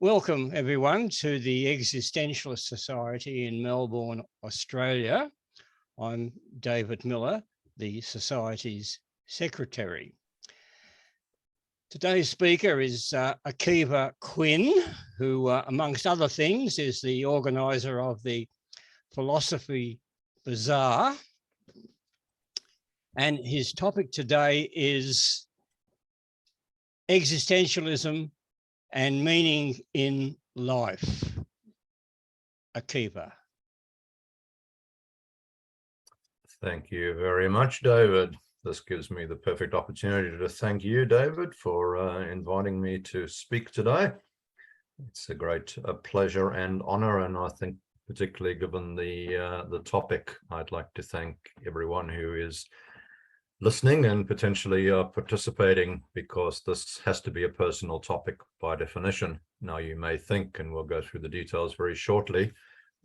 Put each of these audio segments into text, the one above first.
Welcome everyone to the Existentialist Society in Melbourne, Australia. I'm David Miller, the Society's Secretary. Today's speaker is Akiva Quinn, who amongst other things is the organiser of the Philosophy Bazaar. And his topic today is Existentialism and Meaning in Life. Akiva. Thank you very much, David. This gives me the perfect opportunity to thank you, David, for inviting me to speak today. It's a great pleasure and honor, and I think particularly given the topic, I'd like to thank everyone who is listening and potentially participating, because this has to be a personal topic by definition. Now, you may think, and we'll go through the details very shortly,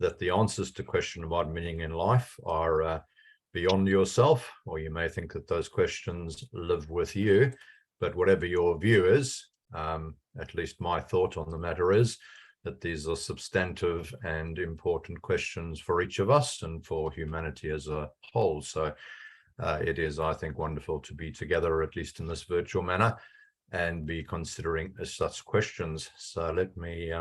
that the answers to question about meaning in life are beyond yourself, or you may think that those questions live with you. But whatever your view is, at least my thought on the matter is that these are substantive and important questions for each of us and for humanity as a whole. So it is, I think, wonderful to be together, at least in this virtual manner, and be considering such questions. So let me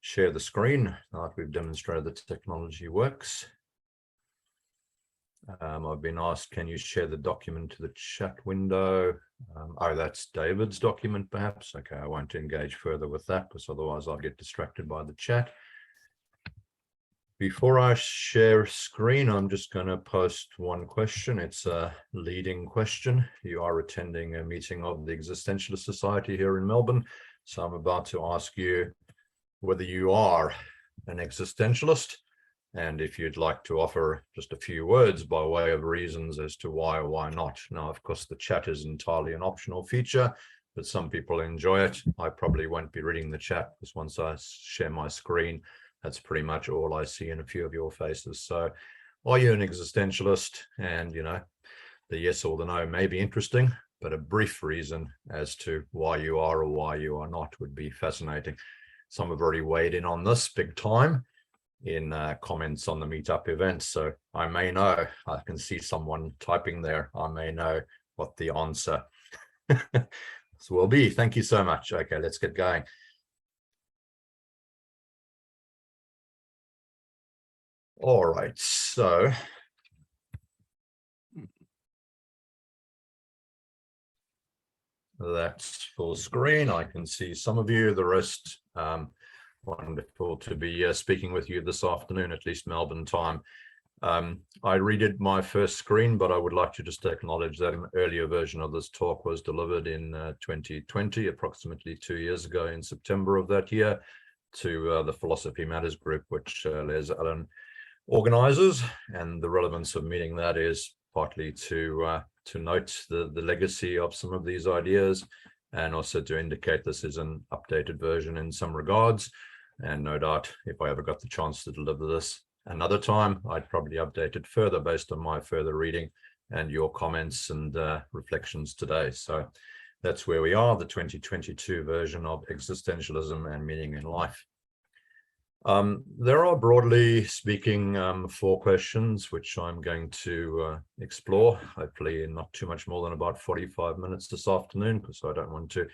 share the screen now that we've demonstrated that technology works. I've been asked, can you share the document to the chat window? Oh, that's David's document, perhaps. Okay, I won't engage further with that, because otherwise I'll get distracted by the chat. Before I share screen, I'm just going to post one question. It's a leading question. You are attending a meeting of the Existentialist Society here in Melbourne. So I'm about to ask you whether you are an existentialist, and if you'd like to offer just a few words by way of reasons as to why or why not. Now, of course, the chat is entirely an optional feature, but some people enjoy it. I probably won't be reading the chat, because once I share my screen, that's pretty much all I see in a few of your faces. So are you an existentialist? And, you know, the yes or the no may be interesting, but a brief reason as to why you are or why you are not would be fascinating. Some have already weighed in on this big time in comments on the meetup events. So I may know, I can see someone typing there, I may know what the answer will be. Thank you so much. Okay, let's get going. All right, so that's full screen. I can see some of you, the rest, wonderful to be speaking with you this afternoon, at least Melbourne time. I redid my first screen, but I would like to just acknowledge that an earlier version of this talk was delivered in 2020, approximately 2 years ago in September of that year, to the Philosophy Matters group, which Les Allen organizers, and the relevance of meeting that is partly to note the legacy of some of these ideas, and also to indicate this is an updated version in some regards. And no doubt, if I ever got the chance to deliver this another time, I'd probably update it further based on my further reading and your comments and reflections today. So that's where we are, the 2022 version of Existentialism and Meaning in Life. There are, broadly speaking, 4 questions which I'm going to explore, hopefully in not too much more than about 45 minutes this afternoon, because I don't want to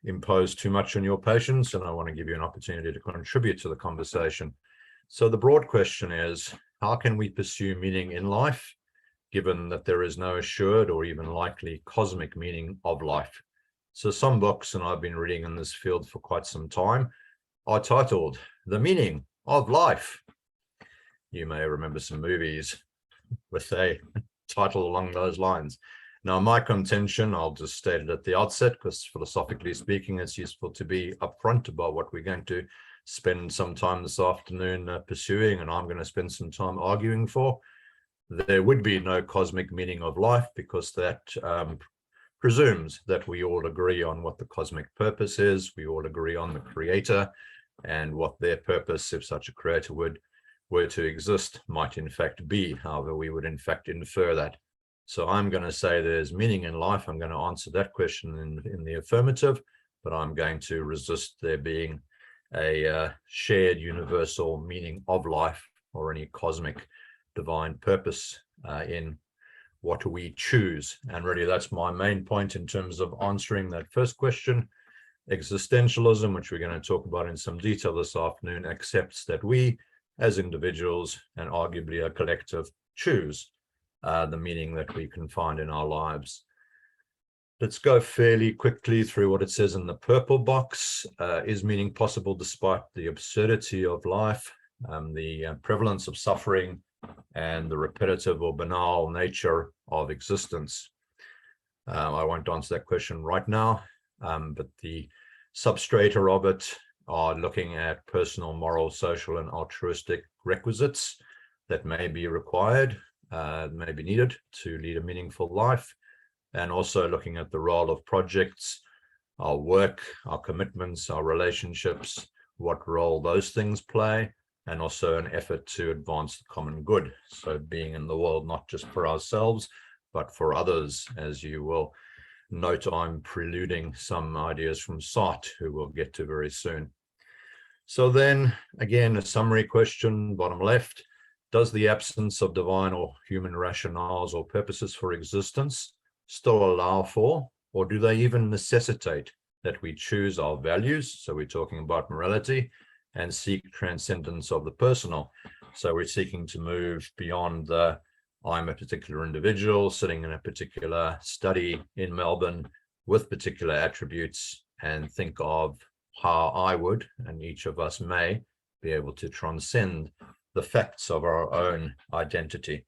impose too much on your patience, and I want to give you an opportunity to contribute to the conversation. So the broad question is, how can we pursue meaning in life, given that there is no assured or even likely cosmic meaning of life? So some books, and I've been reading in this field for quite some time, are titled The Meaning of Life. You may remember some movies with a title along those lines. Now, my contention, I'll just state it at the outset, because philosophically speaking, it's useful to be upfront about what we're going to spend some time this afternoon pursuing, and I'm going to spend some time arguing for. There would be no cosmic meaning of life, because that presumes that we all agree on what the cosmic purpose is. We all agree on the creator, and what their purpose, if such a creator were to exist, might in fact be. However, we would in fact infer that. So I'm going to say there's meaning in life. I'm going to answer that question in the affirmative, but I'm going to resist there being a shared universal meaning of life or any cosmic divine purpose in what we choose. And really, that's my main point in terms of answering that first question. Existentialism, which we're going to talk about in some detail this afternoon, accepts that we as individuals and arguably a collective choose the meaning that we can find in our lives. Let's go fairly quickly through what it says in the purple box. Is meaning possible despite the absurdity of life, the prevalence of suffering, and the repetitive or banal nature of existence? I won't answer that question right now, but the substrata of it are looking at personal, moral, social, and altruistic requisites that may be required, may be needed to lead a meaningful life, and also looking at the role of projects, our work, our commitments, our relationships, what role those things play, and also an effort to advance the common good. So being in the world, not just for ourselves, but for others. As you will note, I'm preluding some ideas from Sartre, who we'll get to very soon. So then, again, a summary question, bottom left. Does the absence of divine or human rationales or purposes for existence still allow for, or do they even necessitate that we choose our values? So we're talking about morality, and seek transcendence of the personal. So we're seeking to move beyond the I'm a particular individual sitting in a particular study in Melbourne with particular attributes, and think of how I would, and each of us may, be able to transcend the facts of our own identity.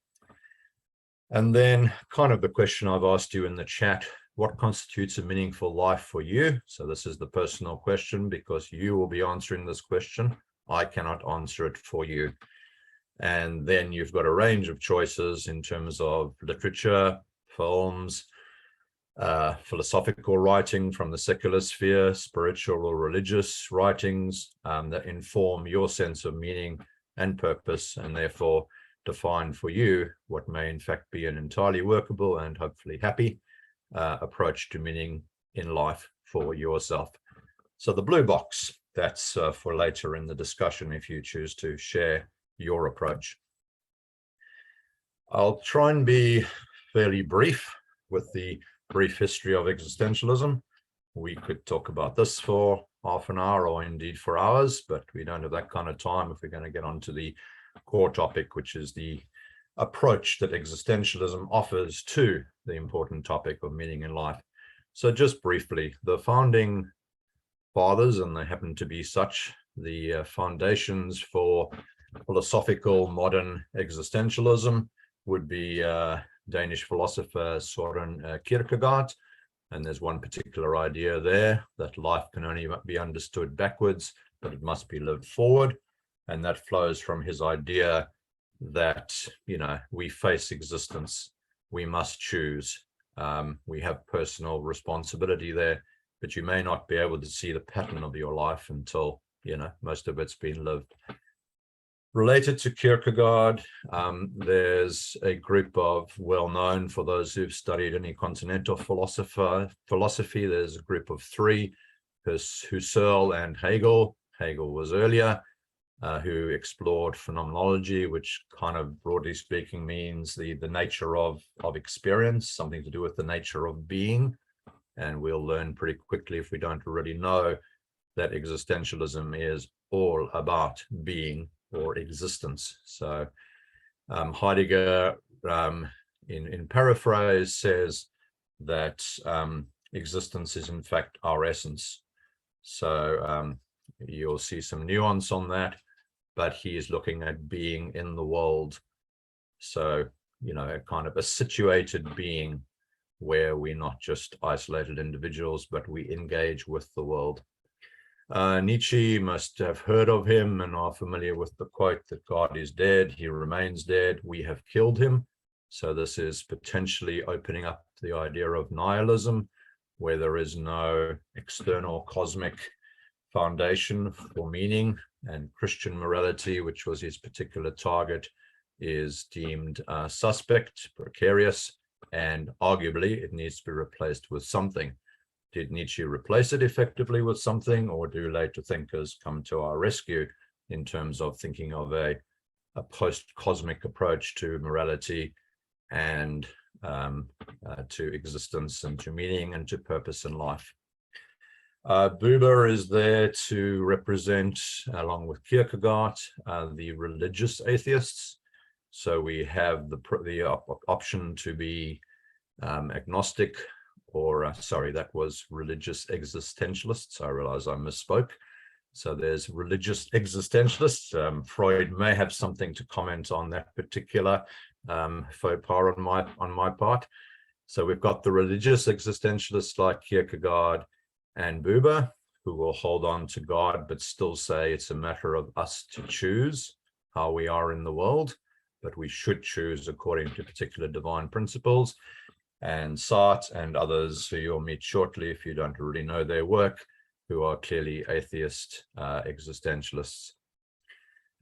And then kind of the question I've asked you in the chat, what constitutes a meaningful life for you? So this is the personal question, because you will be answering this question. I cannot answer it for you. And then you've got a range of choices in terms of literature, films, philosophical writing from the secular sphere, spiritual or religious writings that inform your sense of meaning and purpose, and therefore define for you what may in fact be an entirely workable and hopefully happy approach to meaning in life for yourself. So the blue box, that's for later in the discussion if you choose to share your approach. I'll try and be fairly brief with the brief history of existentialism. We could talk about this for half an hour or indeed for hours, but we don't have that kind of time if we're going to get onto the core topic, which is the approach that existentialism offers to the important topic of meaning in life. So just briefly, the founding fathers, and they happen to be such, the foundations for philosophical modern existentialism would be Danish philosopher Søren Kierkegaard. And there's one particular idea there, that life can only be understood backwards, but it must be lived forward. And that flows from his idea that, you know, we face existence, we must choose. We have personal responsibility there, but you may not be able to see the pattern of your life until, you know, most of it's been lived. Related to Kierkegaard, there's a group of well-known, for those who've studied any continental philosophy, there's a group of three, Husserl and Hegel. Hegel was earlier, who explored phenomenology, which kind of broadly speaking means the nature of experience, something to do with the nature of being. And we'll learn pretty quickly, if we don't already know, that existentialism is all about being or existence. So Heidegger, in paraphrase, says that existence is in fact our essence. So you'll see some nuance on that, but he is looking at being in the world. So, you know, a kind of a situated being where we're not just isolated individuals, but we engage with the world. Nietzsche, must have heard of him and are familiar with the quote that God is dead, he remains dead, we have killed him. So this is potentially opening up the idea of nihilism, where there is no external cosmic foundation for meaning, and Christian morality, which was his particular target, is deemed suspect, precarious, and arguably it needs to be replaced with something. Did Nietzsche replace it effectively with something, or do later thinkers come to our rescue in terms of thinking of a post-cosmic approach to morality and to existence and to meaning and to purpose in life? Buber is there to represent, along with Kierkegaard, the religious atheists. So we have the option to be agnostic, or sorry, that was religious existentialists. I realize I misspoke. So there's religious existentialists. Freud may have something to comment on that particular faux pas on my part. So we've got the religious existentialists like Kierkegaard and Buber, who will hold on to God, but still say it's a matter of us to choose how we are in the world, but we should choose according to particular divine principles. And Sartre and others who you'll meet shortly, if you don't already know their work, who are clearly atheist existentialists.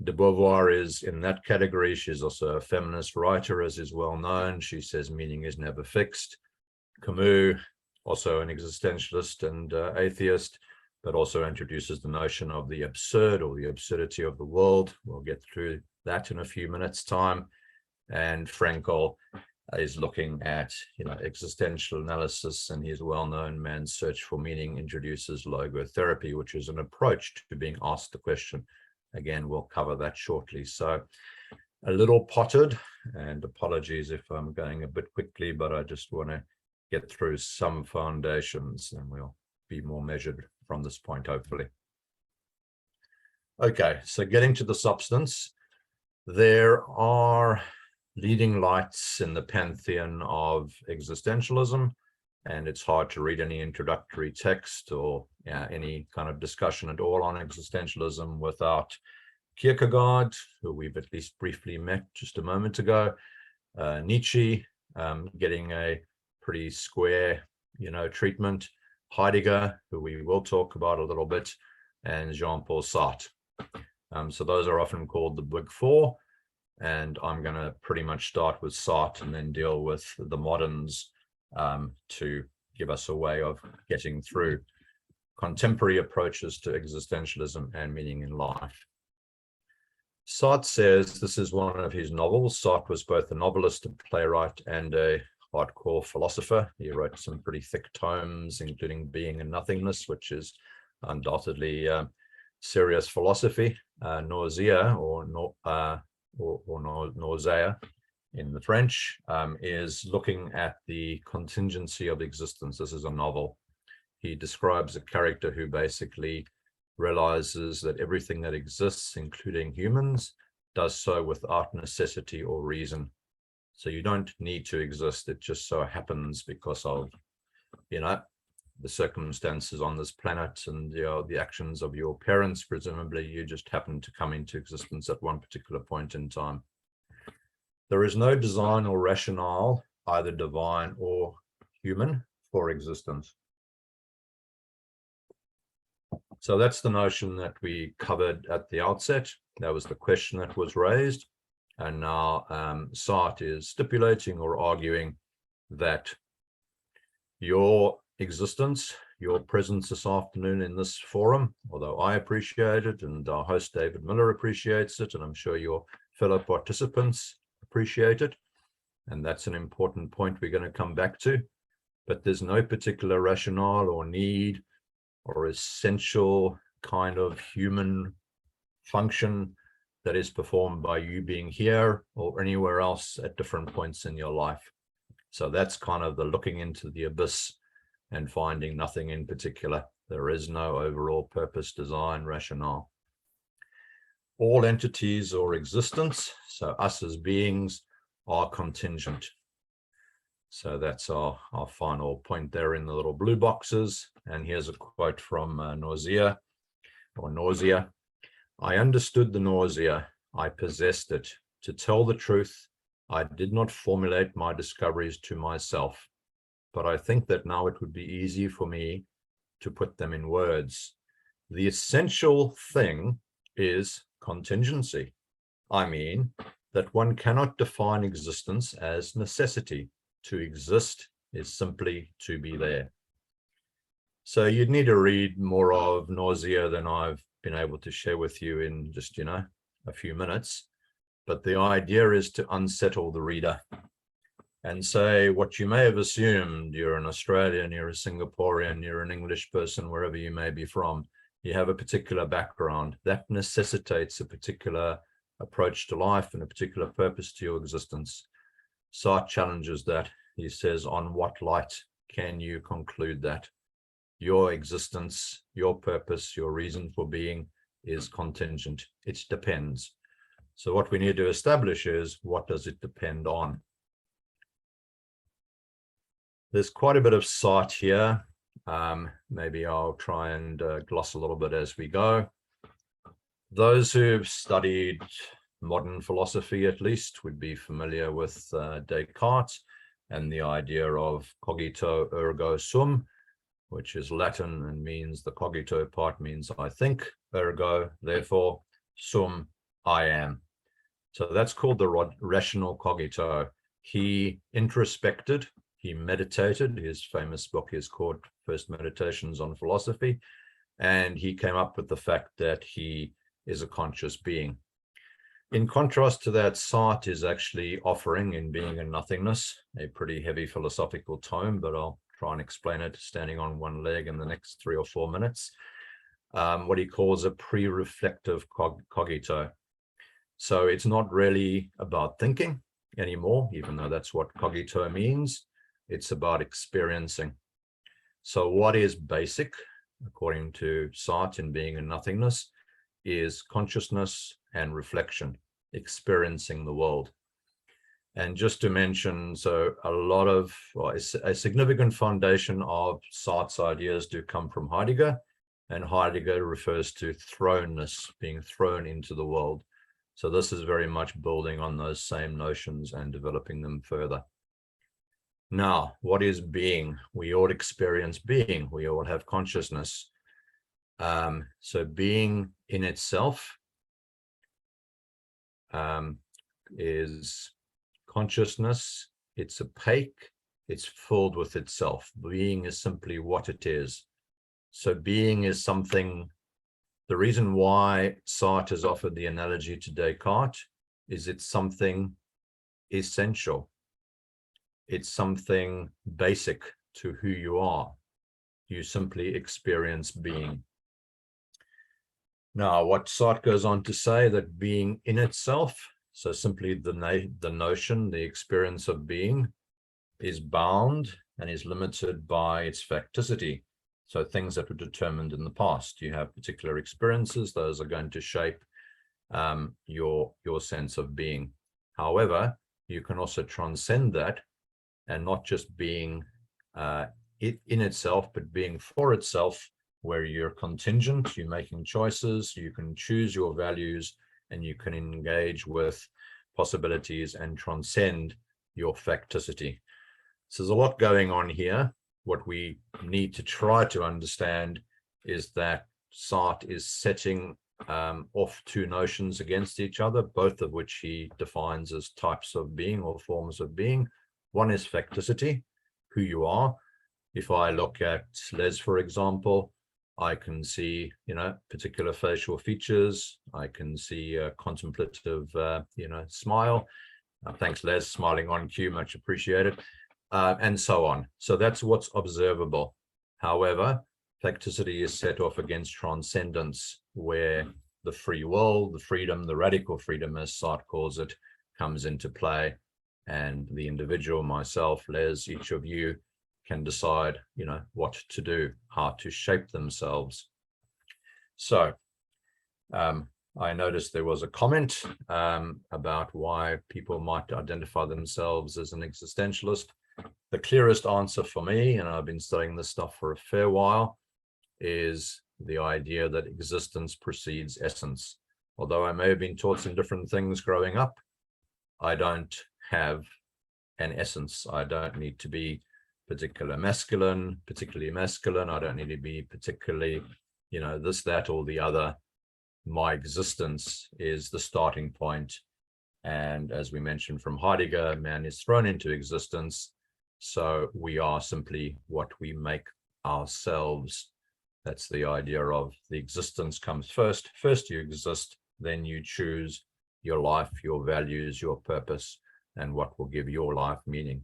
De Beauvoir is in that category. She's also a feminist writer, as is well known. She says meaning is never fixed. Camus, also an existentialist and atheist, but also introduces the notion of the absurd, or the absurdity of the world. We'll get through that in a few minutes' time. And Frankl is looking at, existential analysis, and his well-known Man's Search for Meaning introduces logotherapy, which is an approach to being asked the question. Again, we'll cover that shortly. So a little potted, and apologies if I'm going a bit quickly, but I just want to get through some foundations, and we'll be more measured from this point, hopefully. Okay, so getting to the substance, there are leading lights in the pantheon of existentialism, and it's hard to read any introductory text or any kind of discussion at all on existentialism without Kierkegaard, who we've at least briefly met just a moment ago, Nietzsche, getting a pretty square, treatment, Heidegger, who we will talk about a little bit, and Jean-Paul Sartre. So those are often called the Big Four. And I'm going to pretty much start with Sartre and then deal with the moderns to give us a way of getting through contemporary approaches to existentialism and meaning in life. Sartre says this is one of his novels. Sartre was both a novelist, a playwright, and a hardcore philosopher. He wrote some pretty thick tomes, including Being and Nothingness, which is undoubtedly serious philosophy. Nausea, or nausea in the French, is looking at the contingency of existence. This is a novel. He describes a character who basically realizes that everything that exists, including humans, does so without necessity or reason. So you don't need to exist. It just so happens because of, the circumstances on this planet and the actions of your parents. Presumably, you just happen to come into existence at one particular point in time. There is no design or rationale, either divine or human, for existence. So that's the notion that we covered at the outset. That was the question that was raised. And now Sartre is stipulating or arguing that your existence, your presence this afternoon in this forum, although I appreciate it and our host David Miller appreciates it, and I'm sure your fellow participants appreciate it, and that's an important point we're going to come back to, but there's no particular rationale or need or essential kind of human function that is performed by you being here or anywhere else at different points in your life. So that's kind of the looking into the abyss and finding nothing in particular. There is no overall purpose, design, rationale. All entities or existence, so us as beings, are contingent. So that's our final point there in the little blue boxes. And here's a quote from Nausea. I understood the nausea. I possessed it. To tell the truth, I did not formulate my discoveries to myself, but I think that now it would be easy for me to put them in words. The essential thing is contingency. I mean, that one cannot define existence as necessity. To exist is simply to be there. So you'd need to read more of Nausea than I've been able to share with you in just, a few minutes. But the idea is to unsettle the reader and say what you may have assumed. You're an Australian, you're a Singaporean, you're an English person, wherever you may be from. You have a particular background that necessitates a particular approach to life and a particular purpose to your existence. Sartre challenges that. He says, on what light can you conclude that? Your existence, your purpose, your reason for being is contingent. It depends. So what we need to establish is, what does it depend on? There's quite a bit of Sartre here. Maybe I'll try and gloss a little bit as we go. Those who've studied modern philosophy, at least, would be familiar with Descartes and the idea of cogito ergo sum, which is Latin and means, the cogito part means I think, ergo, therefore, sum, I am. So that's called the rational cogito. He introspected, he meditated. His famous book is called First Meditations on Philosophy, and he came up with the fact that he is a conscious being. In contrast to that, Sartre is actually offering in Being and Nothingness, a pretty heavy philosophical tome, but I'll try and explain it standing on one leg in the next 3 or 4 minutes, what he calls a pre-reflective cogito. So it's not really about thinking anymore, even though that's what cogito means. It's about experiencing. So what is basic, according to Sartre in Being and Nothingness, is consciousness and reflection, experiencing the world. And just to mention, so a lot of, well, a significant foundation of Sartre's ideas do come from Heidegger, and Heidegger refers to thrownness, being thrown into the world. So this is very much building on those same notions and developing them further. Now, what is being? We all experience being. We all have consciousness. So being in itself is consciousness. It's opaque. It's filled with itself. Being is simply what it is. So being is something. The reason why Sartre has offered the analogy to Descartes is it's something essential. It's something basic to who you are. You simply experience being. Now, what Sartre goes on to say, that being in itself, so simply the notion, the experience of being, is bound and is limited by its facticity. So things that were determined in the past. You have particular experiences, those are going to shape your sense of being. However, you can also transcend that, and not just being in itself, but being for itself, where you're contingent, you're making choices, you can choose your values, and you can engage with possibilities and transcend your facticity. So there's a lot going on here. What we need to try to understand is that Sartre is setting off two notions against each other, both of which he defines as types of being or forms of being. One is facticity, who you are. If I look at Les, for example, I can see, particular facial features. I can see a contemplative, smile. Thanks, Les, smiling on cue, much appreciated, and so on. So that's what's observable. However, facticity is set off against transcendence, where the free will, the freedom, the radical freedom, as Sartre calls it, comes into play. And the individual, myself, Les, each of you, can decide, what to do, how to shape themselves. So I noticed there was a comment about why people might identify themselves as an existentialist. The clearest answer for me, and I've been studying this stuff for a fair while, is the idea that existence precedes essence. Although I may have been taught some different things growing up, I don't have an essence. I don't need to be particularly masculine. I don't need to be particularly, this, that, or the other. My existence is the starting point. And as we mentioned from Heidegger, man is thrown into existence. So we are simply what we make ourselves. That's the idea of the existence comes first. First you exist, then you choose your life, your values, your purpose, and what will give your life meaning.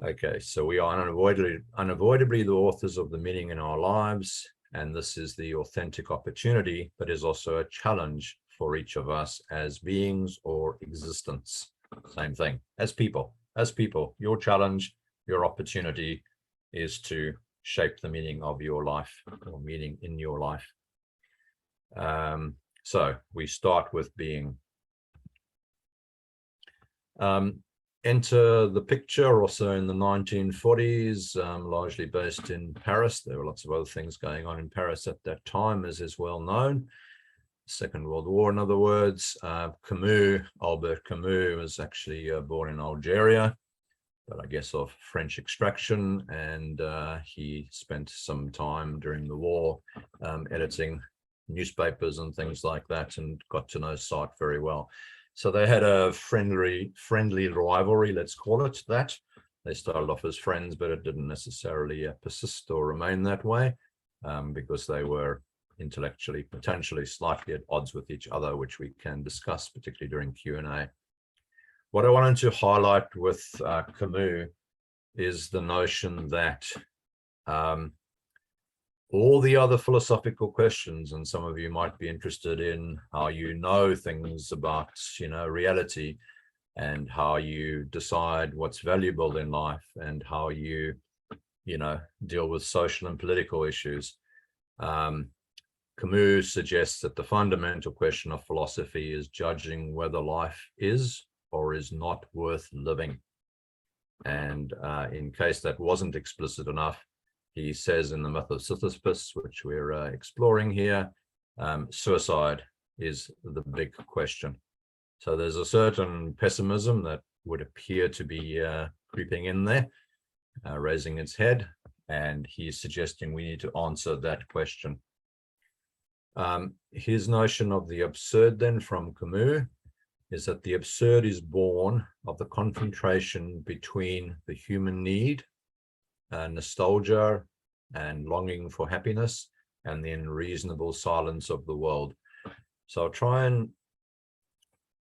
Okay, so we are unavoidably the authors of the meaning in our lives, and this is the authentic opportunity, but is also a challenge for each of us as beings or existence. Same thing, as people, your challenge, your opportunity is to shape the meaning of your life or meaning in your life. So we start with being. Enter the picture also in the 1940s, largely based in Paris. There were lots of other things going on in Paris at that time, as is well known. Second World War, in other words. Camus, Albert Camus, was actually born in Algeria, but I guess of French extraction, and he spent some time during the war editing newspapers and things like that, and got to know Sartre very well. So they had a friendly rivalry, let's call it that. They started off as friends, but it didn't necessarily persist or remain that way, because they were intellectually, potentially slightly at odds with each other, which we can discuss, particularly during Q&A. What I wanted to highlight with Camus is the notion that all the other philosophical questions, and some of you might be interested in how you know things about, reality, and how you decide what's valuable in life, and how you, deal with social and political issues. Camus suggests that the fundamental question of philosophy is judging whether life is or is not worth living. And in case that wasn't explicit enough, he says in the Myth of Sisyphus, which we're exploring here, suicide is the big question. So there's a certain pessimism that would appear to be creeping in there, raising its head, and he's suggesting we need to answer that question. His notion of the absurd then from Camus is that the absurd is born of the confrontation between the human need, nostalgia and longing for happiness, and the unreasonable silence of the world. So I'll try and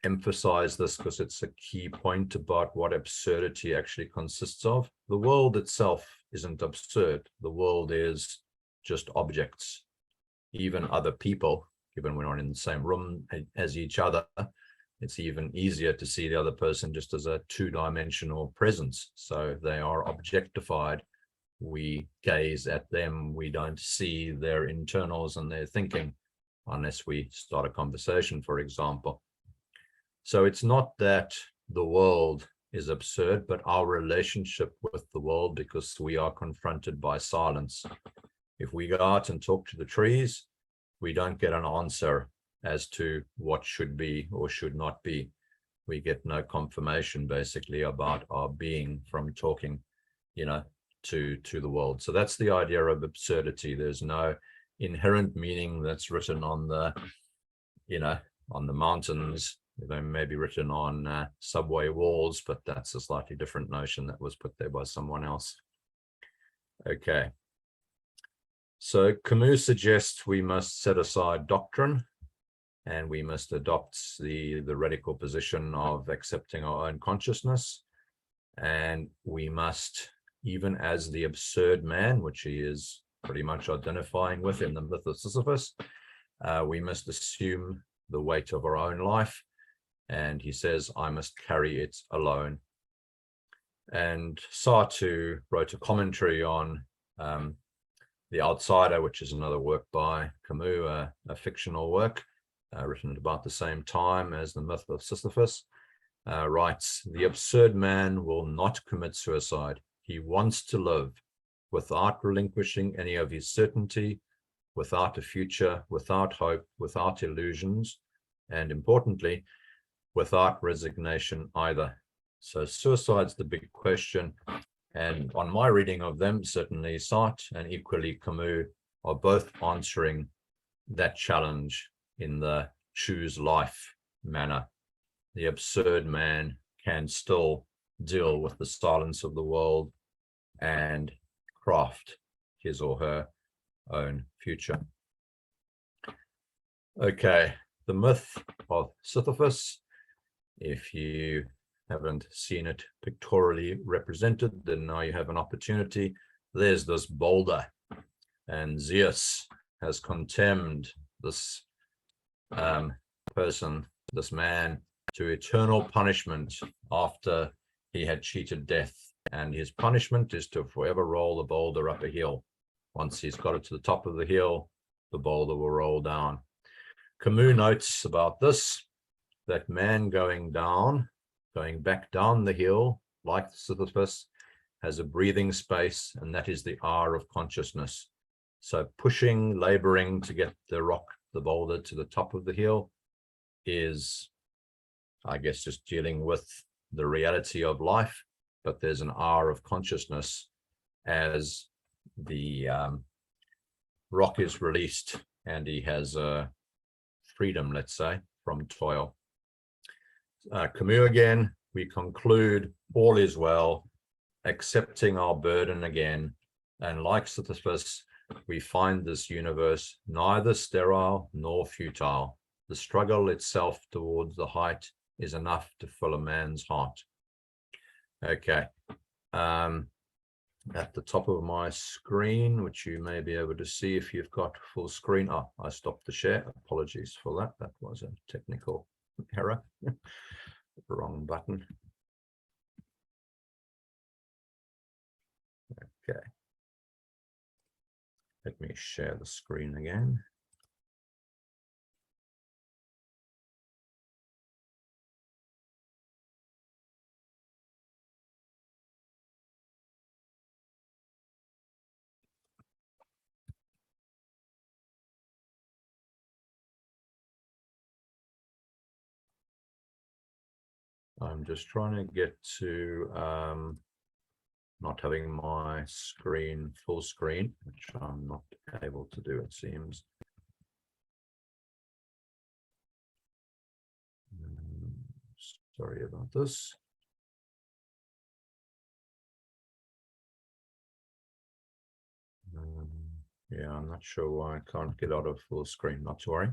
emphasize this because it's a key point about what absurdity actually consists of. The world itself isn't absurd. The world is just objects. Even other people, given we're not in the same room as each other, it's even easier to see the other person just as a two-dimensional presence. So they are objectified. We gaze at them. We don't see their internals and their thinking unless we start a conversation, for example. So it's not that the world is absurd, but our relationship with the world, because we are confronted by silence. If we go out and talk to the trees, we don't get an answer as to what should be or should not be. We get no confirmation basically about our being from talking, to the world. So that's the idea of absurdity. There's no inherent meaning that's written on the, on the mountains. They may be written on subway walls, but that's a slightly different notion that was put there by someone else. Okay. So Camus suggests we must set aside doctrine, and we must adopt the radical position of accepting our own consciousness. And we must, even as the absurd man, which he is pretty much identifying with in the Myth of Sisyphus, we must assume the weight of our own life. And he says, I must carry it alone. And Sartre wrote a commentary on The Outsider, which is another work by Camus, a fictional work written at about the same time as the Myth of Sisyphus, writes, the absurd man will not commit suicide. He wants to live without relinquishing any of his certainty, without a future, without hope, without illusions, and importantly, without resignation either. So suicide's the big question. And on my reading of them, certainly Sartre and equally Camus are both answering that challenge in the choose life manner. The absurd man can still deal with the silence of the world and craft his or her own future. Okay, the myth of Sisyphus. If you haven't seen it pictorially represented, then now you have an opportunity. There's this boulder, and Zeus has condemned this person, this man, to eternal punishment after he had cheated death. And his punishment is to forever roll the boulder up a hill. Once he's got it to the top of the hill, the boulder will roll down. Camus notes about this, that man going back down the hill, like Sisyphus, has a breathing space, and that is the hour of consciousness. So pushing, laboring to get the boulder to the top of the hill is, I guess, just dealing with the reality of life. But there's an hour of consciousness as the rock is released and he has freedom, let's say, from toil. Camus again, we conclude all is well, accepting our burden again, and like Sisyphus, we find this universe neither sterile nor futile. The struggle itself towards the height is enough to fill a man's heart. Okay, at the top of my screen, which you may be able to see if you've got full screen. Oh, I stopped the share. Apologies for that. That was a technical error. Wrong button. Okay. Let me share the screen again. I'm just trying to get to not having my screen full screen, which I'm not able to do, it seems. Sorry about this. Yeah, I'm not sure why I can't get out of full screen, not to worry.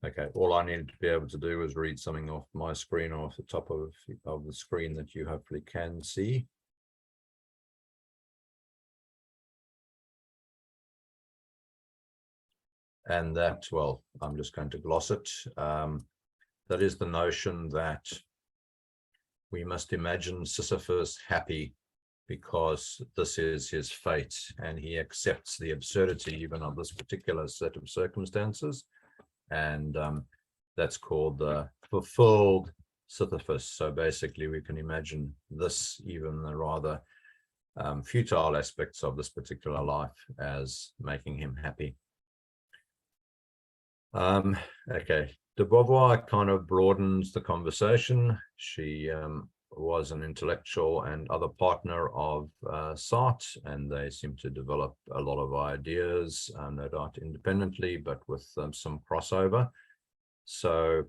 Okay, all I needed to be able to do is read something off my screen or off the top of the screen that you hopefully can see. And that, well, I'm just going to gloss it. That is the notion that we must imagine Sisyphus happy because this is his fate, and he accepts the absurdity even of this particular set of circumstances. And that's called the fulfilled Sisyphus. So basically we can imagine this, even the rather futile aspects of this particular life, as making him happy. Okay, de Beauvoir kind of broadens the conversation. She was an intellectual and other partner of Sartre, and they seem to develop a lot of ideas, no doubt independently, but with some crossover. So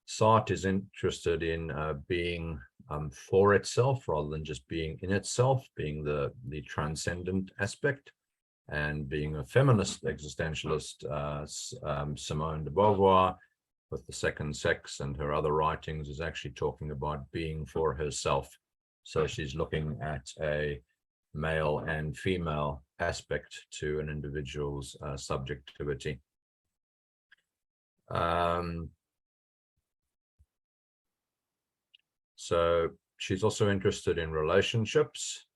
Sartre is interested in being for itself rather than just being in itself, being the transcendent aspect. And being a feminist existentialist, Simone de Beauvoir, with The Second Sex and her other writings, is actually talking about being for herself. So she's looking at a male and female aspect to an individual's subjectivity. So she's also interested in relationships.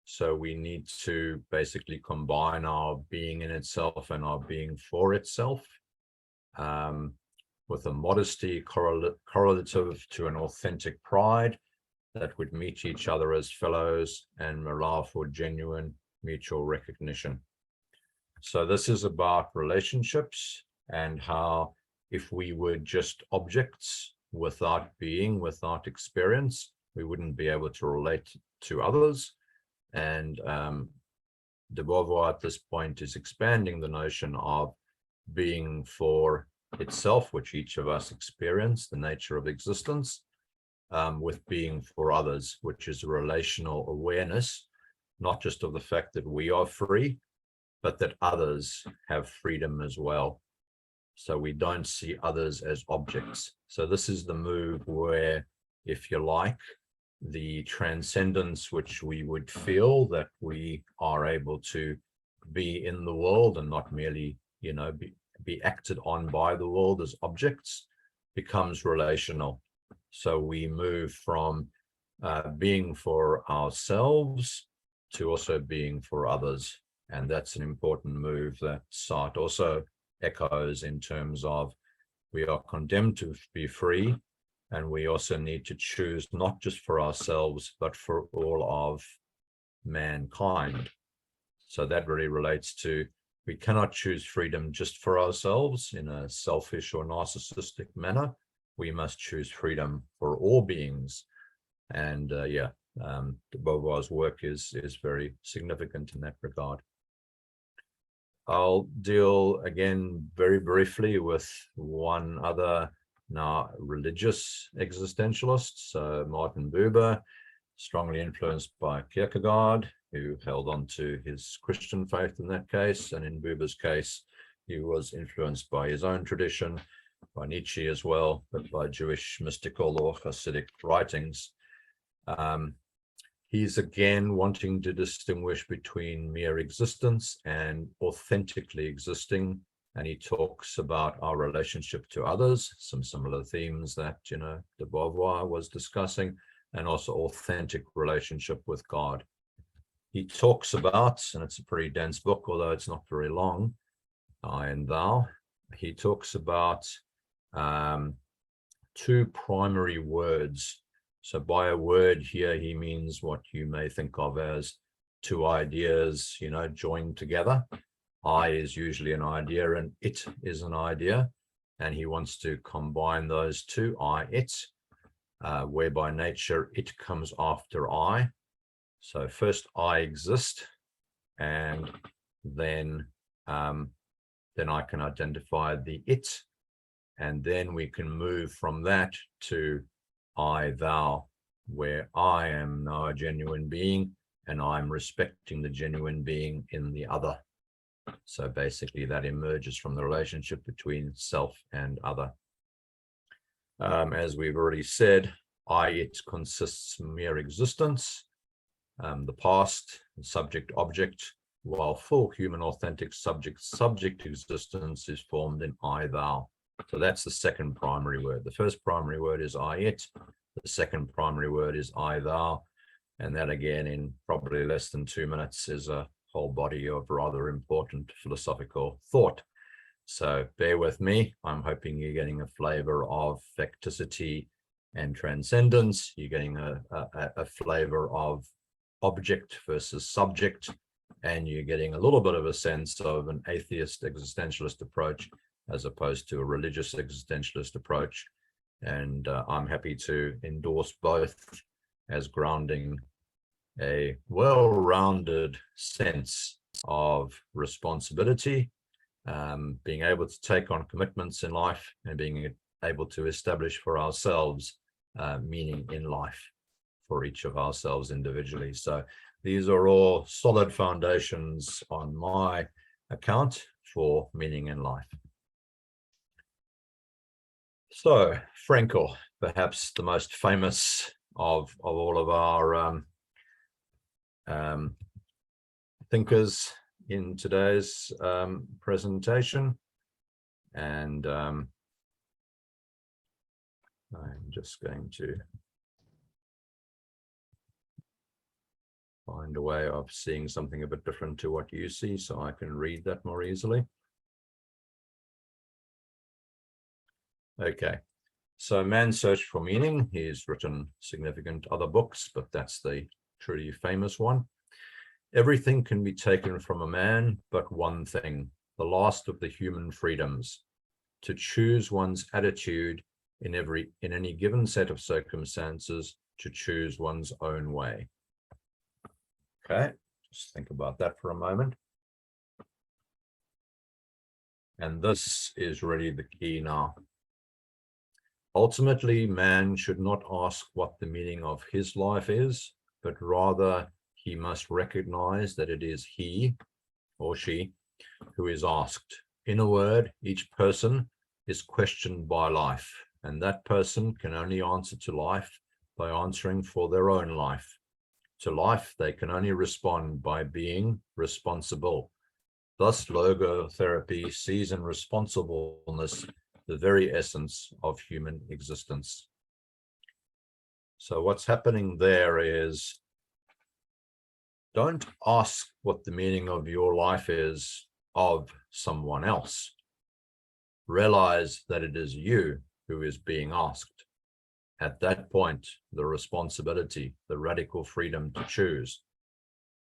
So we need to basically combine our being in itself and our being for itself, with a modesty correlative to an authentic pride that would meet each other as fellows and allow for genuine mutual recognition. So this is about relationships and how, if we were just objects without being, without experience, we wouldn't be able to relate to others. And de Beauvoir at this point is expanding the notion of being for itself, which each of us experience, the nature of existence, with being for others, which is a relational awareness, not just of the fact that we are free, but that others have freedom as well. So we don't see others as objects. So this is the move where, if you like, the transcendence which we would feel that we are able to be in the world and not merely, be acted on by the world as objects, becomes relational. So we move from being for ourselves to also being for others. And that's an important move that Sartre also echoes in terms of we are condemned to be free, and we also need to choose not just for ourselves, but for all of mankind. So that really relates to, we cannot choose freedom just for ourselves in a selfish or narcissistic manner. We must choose freedom for all beings. And de Beauvoir's work is very significant in that regard. I'll deal again very briefly with one other now religious existentialist, so Martin Buber, strongly influenced by Kierkegaard, who held on to his Christian faith in that case. And in Buber's case, he was influenced by his own tradition, by Nietzsche as well, but by Jewish mystical or Hasidic writings. He's again wanting to distinguish between mere existence and authentically existing. And he talks about our relationship to others, some similar themes that, de Beauvoir was discussing, and also authentic relationship with God. He talks about, and it's a pretty dense book, although it's not very long, I and Thou. He talks about two primary words. So by a word here, he means what you may think of as two ideas, joined together. I is usually an idea and it is an idea. And he wants to combine those two, I, it, where by nature it comes after I. So first I exist, and then I can identify the it, and then we can move from that to I, thou, where I am now a genuine being and I'm respecting the genuine being in the other. So basically that emerges from the relationship between self and other. As we've already said, I, it consists of mere existence, the past, subject, object, while full human authentic subject existence is formed in I, thou. So that's the second primary word. The first primary word is I, it. The second primary word is I, thou. And that again, in probably less than 2 minutes, is a whole body of rather important philosophical thought. So bear with me. I'm hoping you're getting a flavor of facticity and transcendence. You're getting a flavor of object versus subject, and you're getting a little bit of a sense of an atheist existentialist approach as opposed to a religious existentialist approach. And I'm happy to endorse both as grounding a well-rounded sense of responsibility, being able to take on commitments in life, and being able to establish for ourselves meaning in life for each of ourselves individually. So these are all solid foundations on my account for meaning in life. So Frankl, perhaps the most famous of all of our thinkers in today's presentation. And I'm just going to find a way of seeing something a bit different to what you see so I can read that more easily. Okay, so Man's Search for Meaning. He's written significant other books, but that's the truly famous one. Everything can be taken from a man, but one thing, the last of the human freedoms, to choose one's attitude in any given set of circumstances, to choose one's own way. Okay, just think about that for a moment. And this is really the key now. Ultimately, man should not ask what the meaning of his life is, but rather he must recognize that it is he or she who is asked. In a word, each person is questioned by life, and that person can only answer to life by answering for their own life. To life, they can only respond by being responsible. Thus, logotherapy sees in responsibleness the very essence of human existence. So what's happening there is, don't ask what the meaning of your life is of someone else. Realize that it is you who is being asked. At that point, the responsibility, the radical freedom to choose,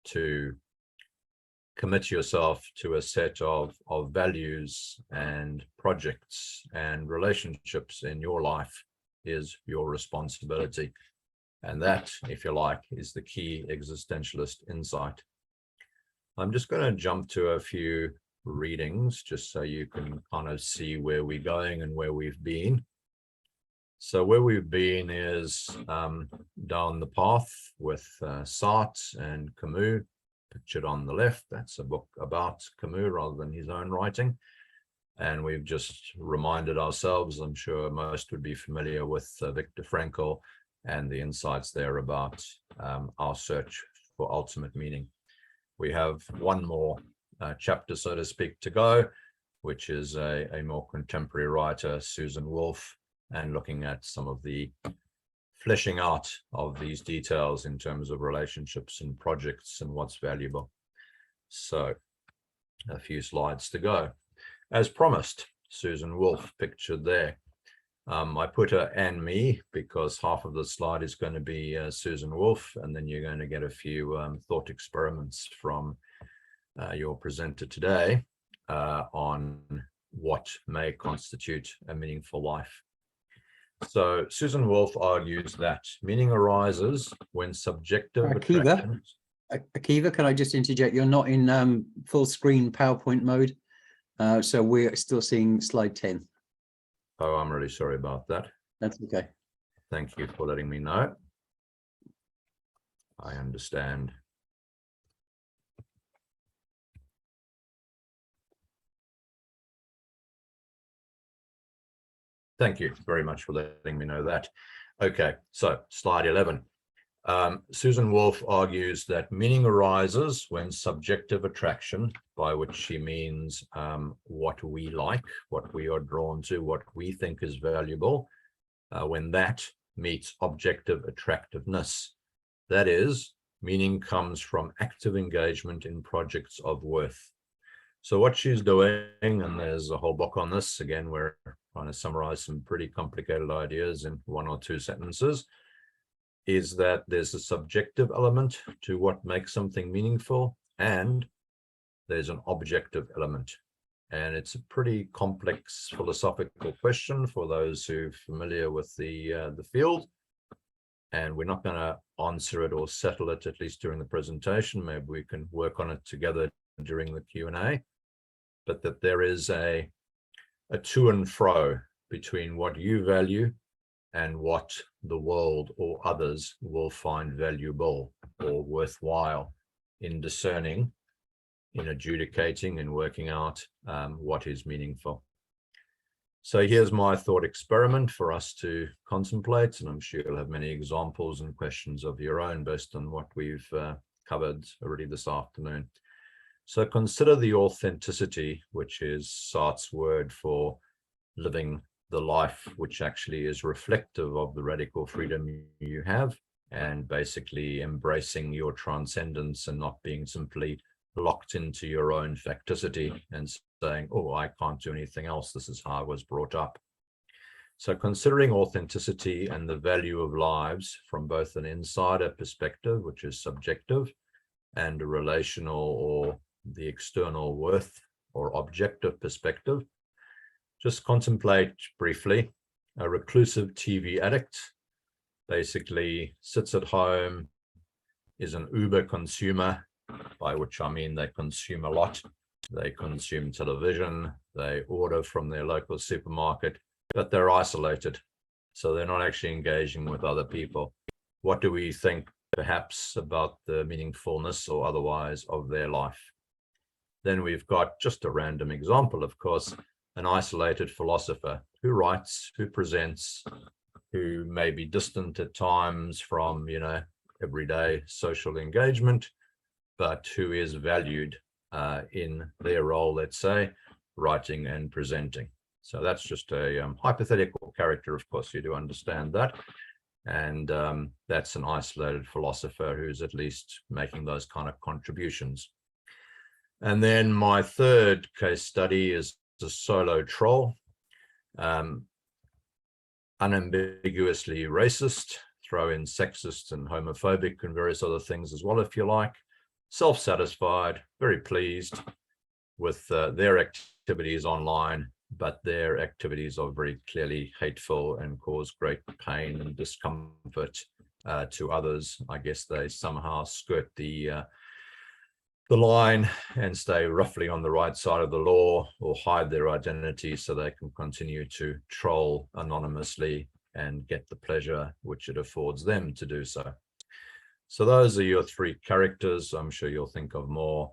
to commit yourself to a set of values and projects and relationships in your life is your responsibility. And that, if you like, is the key existentialist insight. I'm just going to jump to a few readings just so you can kind of see where we're going and where we've been. So where we've been is down the path with Sartre and Camus, pictured on the left. That's a book about Camus rather than his own writing. And we've just reminded ourselves, I'm sure most would be familiar with Viktor Frankl and the insights there about our search for ultimate meaning. We have one more chapter, so to speak, to go, which is a more contemporary writer, Susan Wolf, and looking at some of the fleshing out of these details in terms of relationships and projects and what's valuable. So a few slides to go. As promised, Susan Wolf pictured there. I put her and me because half of the slide is going to be Susan Wolf, and then you're going to get a few thought experiments from your presenter today on what may constitute a meaningful life. So Susan Wolf argues that meaning arises when subjective attractions. Akiva, can I just interject? You're not in full screen PowerPoint mode, so we're still seeing slide 10. Oh, I'm really sorry about that. That's okay. Thank you for letting me know. I understand. Thank you very much for letting me know that. Okay, so slide 11. Susan Wolf argues that meaning arises when subjective attraction, by which she means what we like, what we are drawn to, what we think is valuable, when that meets objective attractiveness. That is, meaning comes from active engagement in projects of worth. So what she's doing, and there's a whole book on this, again, we're trying to summarize some pretty complicated ideas in one or two sentences, is that there's a subjective element to what makes something meaningful, and there's an objective element. And it's a pretty complex philosophical question for those who are familiar with the field. And we're not going to answer it or settle it, at least during the presentation. Maybe we can work on it together during the Q&A. But that there is a to and fro between what you value and what the world or others will find valuable or worthwhile in discerning, in adjudicating and working out what is meaningful. So here's my thought experiment for us to contemplate, and I'm sure you'll have many examples and questions of your own based on what we've covered already this afternoon. So consider the authenticity, which is Sartre's word for living the life which actually is reflective of the radical freedom you have, and basically embracing your transcendence and not being simply locked into your own facticity and saying, oh, I can't do anything else. This is how I was brought up. So considering authenticity and the value of lives from both an insider perspective, which is subjective, and a relational or the external worth or objective perspective, just contemplate briefly a reclusive TV addict, basically sits at home, is an Uber consumer, by which I mean they consume a lot. They consume television, they order from their local supermarket, but they're isolated. So they're not actually engaging with other people. What do we think perhaps about the meaningfulness or otherwise of their life? Then we've got just a random example, of course, an isolated philosopher who writes, who presents, who may be distant at times from, everyday social engagement, but who is valued in their role, let's say, writing and presenting. So that's just a hypothetical character, of course, you do understand that. And that's an isolated philosopher who's at least making those kind of contributions. And then my third case study is the solo troll, unambiguously racist, throw in sexist and homophobic and various other things as well, if you like, self-satisfied, very pleased with their activities online, but their activities are very clearly hateful and cause great pain and discomfort to others. I guess they somehow skirt the line and stay roughly on the right side of the law, or hide their identity so they can continue to troll anonymously and get the pleasure which it affords them to do so. So those are your three characters. I'm sure you'll think of more.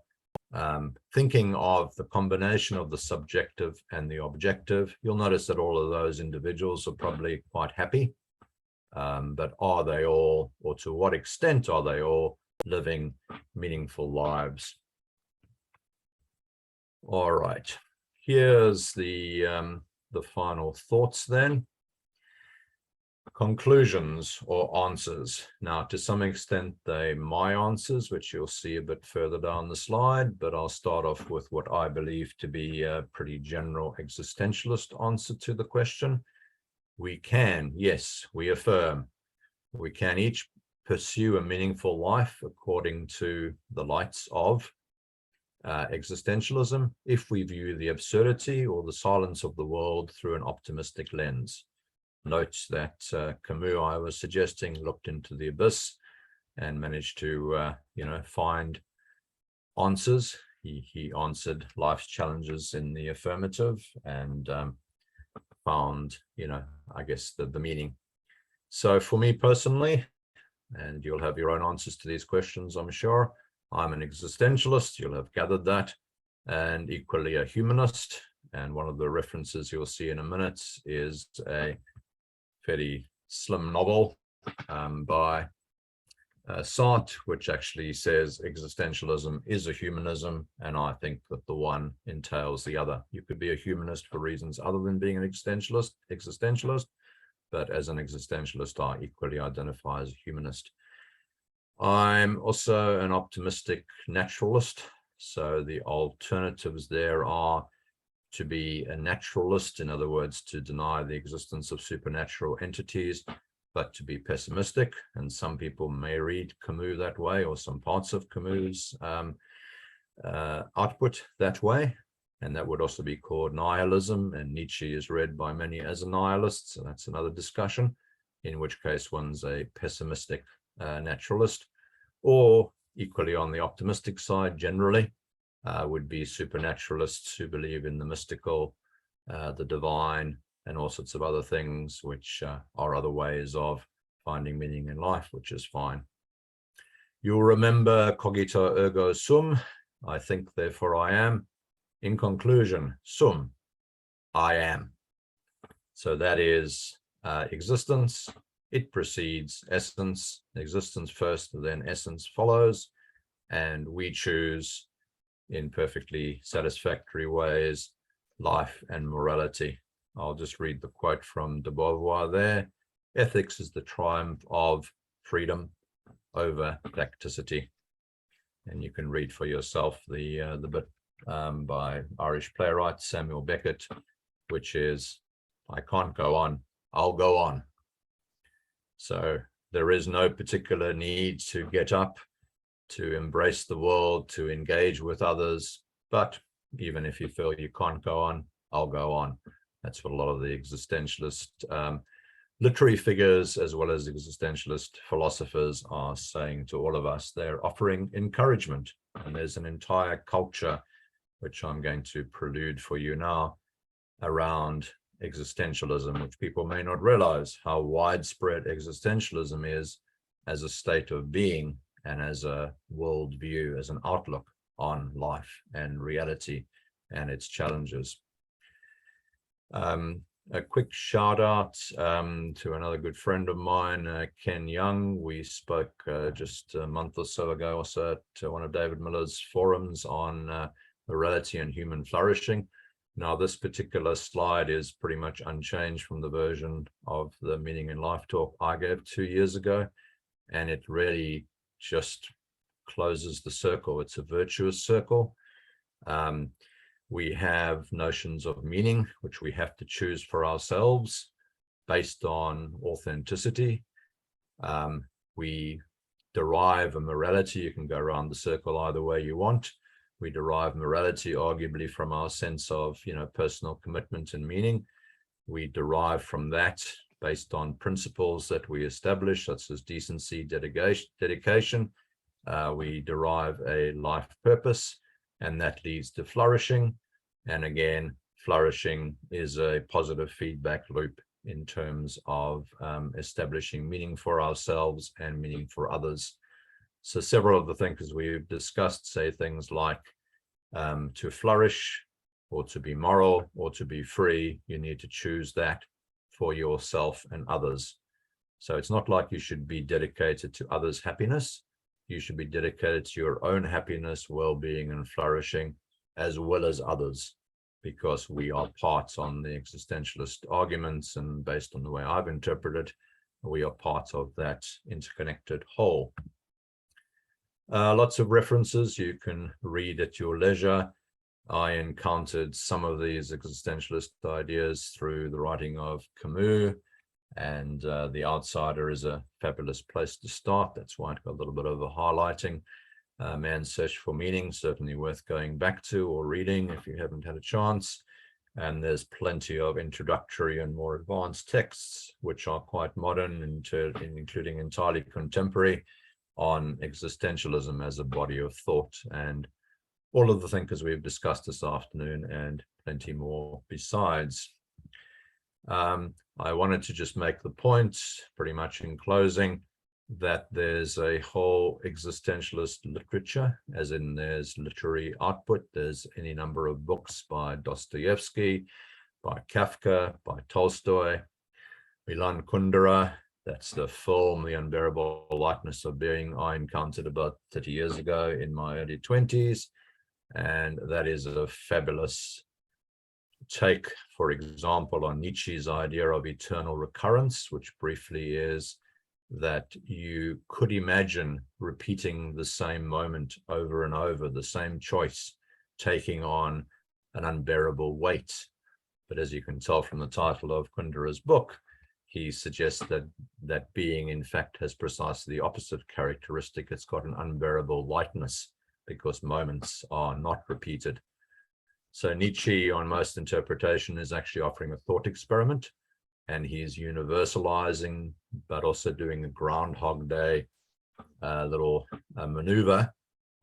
Thinking of the combination of the subjective and the objective, you'll notice that all of those individuals are probably quite happy. But are they all, or to what extent are they all, living meaningful lives? All right, here's the final thoughts then. Conclusions or answers. Now, to some extent, they're my answers, which you'll see a bit further down the slide, but I'll start off with what I believe to be a pretty general existentialist answer to the question. We can, yes, we affirm, we can each pursue a meaningful life according to the lights of existentialism if we view the absurdity or the silence of the world through an optimistic lens. Note that Camus, I was suggesting, looked into the abyss and managed to, find answers. He answered life's challenges in the affirmative and found, I guess the meaning. So for me personally, and you'll have your own answers to these questions, I'm sure, I'm an existentialist, you'll have gathered that, and equally a humanist. And one of the references you'll see in a minute is a fairly slim novel by Sartre, which actually says existentialism is a humanism, and I think that the one entails the other. You could be a humanist for reasons other than being an existentialist, but as an existentialist, I equally identify as a humanist. I'm also an optimistic naturalist, so the alternatives there are to be a naturalist, in other words, to deny the existence of supernatural entities, but to be pessimistic. And some people may read Camus that way, or some parts of Camus' output that way. And that would also be called nihilism. And Nietzsche is read by many as a nihilist. So that's another discussion, in which case one's a pessimistic naturalist. Or equally on the optimistic side, generally, would be supernaturalists who believe in the mystical, the divine, and all sorts of other things, which are other ways of finding meaning in life, which is fine. You'll remember cogito ergo sum, I think, therefore I am. In conclusion, sum, I am. So that is existence. It precedes essence. Existence first, then essence follows. And we choose, in perfectly satisfactory ways, life and morality. I'll just read the quote from de Beauvoir there. Ethics is the triumph of freedom over practicity. And you can read for yourself the bit by Irish playwright Samuel Beckett, which is, I can't go on, I'll go on. So there is no particular need to get up, to embrace the world, to engage with others. But even if you feel you can't go on, I'll go on. That's what a lot of the existentialist literary figures, as well as existentialist philosophers, are saying to all of us. They're offering encouragement. And there's an entire culture, which I'm going to prelude for you now, around existentialism, which people may not realize how widespread existentialism is as a state of being and as a worldview, as an outlook on life and reality and its challenges. A quick shout out to another good friend of mine, Ken Young. We spoke just a month or so ago or so at one of David Miller's forums on morality and human flourishing. Now, this particular slide is pretty much unchanged from the version of the Meaning in Life talk I gave 2 years ago, and it really just closes the circle. It's a virtuous circle. We have notions of meaning, which we have to choose for ourselves based on authenticity. We derive a morality. You can go around the circle either way you want. We derive morality arguably from our sense of, personal commitment and meaning. We derive from that based on principles that we establish, such as decency, dedication. We derive a life purpose, and that leads to flourishing. And again, flourishing is a positive feedback loop in terms of establishing meaning for ourselves and meaning for others. So several of the thinkers we've discussed say things like to flourish or to be moral or to be free, you need to choose that for yourself and others. So it's not like you should be dedicated to others' happiness. You should be dedicated to your own happiness, well-being, and flourishing, as well as others, because we are parts on the existentialist arguments, and based on the way I've interpreted, we are part of that interconnected whole. Lots of references you can read at your leisure. I encountered some of these existentialist ideas through the writing of Camus, and The Outsider is a fabulous place to start. That's why it got a little bit of a highlighting. Man's Search for Meaning, certainly worth going back to or reading if you haven't had a chance. And there's plenty of introductory and more advanced texts, which are quite modern, including entirely contemporary, on existentialism as a body of thought, and all of the thinkers we've discussed this afternoon, and plenty more besides. I wanted to just make the point, pretty much in closing, that there's a whole existentialist literature, as in there's literary output. There's any number of books by Dostoevsky, by Kafka, by Tolstoy, Milan Kundera. That's the film, The Unbearable Lightness of Being, I encountered about 30 years ago in my early 20s. And that is a fabulous take, for example, on Nietzsche's idea of eternal recurrence, which briefly is that you could imagine repeating the same moment over and over, the same choice taking on an unbearable weight. But as you can tell from the title of Kundera's book, he suggests that being, in fact, has precisely the opposite characteristic. It's got an unbearable lightness because moments are not repeated. So Nietzsche, on most interpretation, is actually offering a thought experiment, and he's universalizing, but also doing a Groundhog Day little maneuver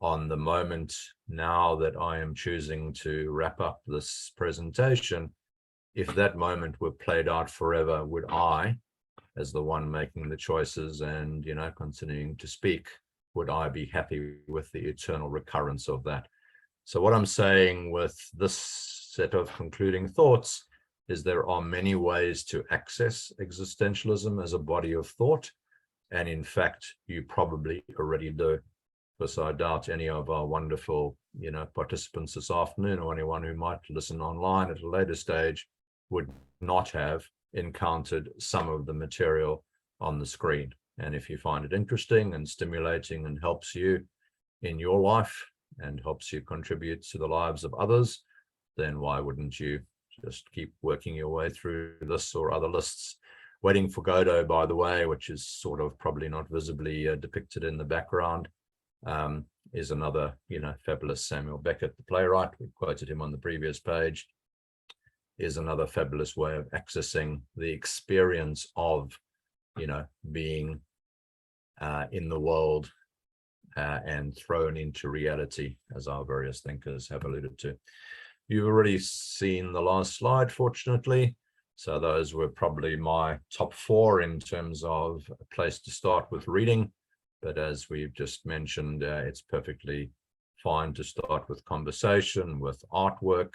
on the moment. Now that I am choosing to wrap up this presentation, if that moment were played out forever, would I, as the one making the choices and, continuing to speak, would I be happy with the eternal recurrence of that? So what I'm saying with this set of concluding thoughts is there are many ways to access existentialism as a body of thought. And in fact, you probably already do, because I doubt any of our wonderful, participants this afternoon, or anyone who might listen online at a later stage, would not have encountered some of the material on the screen. And if you find it interesting and stimulating and helps you in your life and helps you contribute to the lives of others, then why wouldn't you just keep working your way through this or other lists? Waiting for Godot, by the way, which is sort of probably not visibly depicted in the background, is another, fabulous Samuel Beckett, the playwright. We quoted him on the previous page. Is another fabulous way of accessing the experience of, being in the world and thrown into reality, as our various thinkers have alluded to. You've already seen the last slide, fortunately. So those were probably my top 4 in terms of a place to start with reading. But as we've just mentioned, it's perfectly fine to start with conversation, with artwork,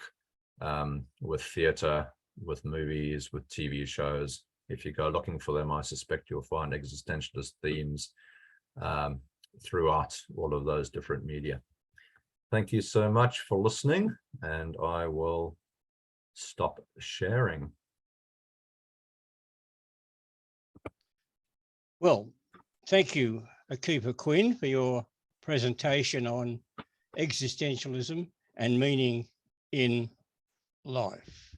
with theatre, with movies, with TV shows. If you go looking for them, I suspect you'll find existentialist themes throughout all of those different media. Thank you so much for listening, and I will stop sharing. Well, thank you, Akiva Quinn, for your presentation on existentialism and meaning in life.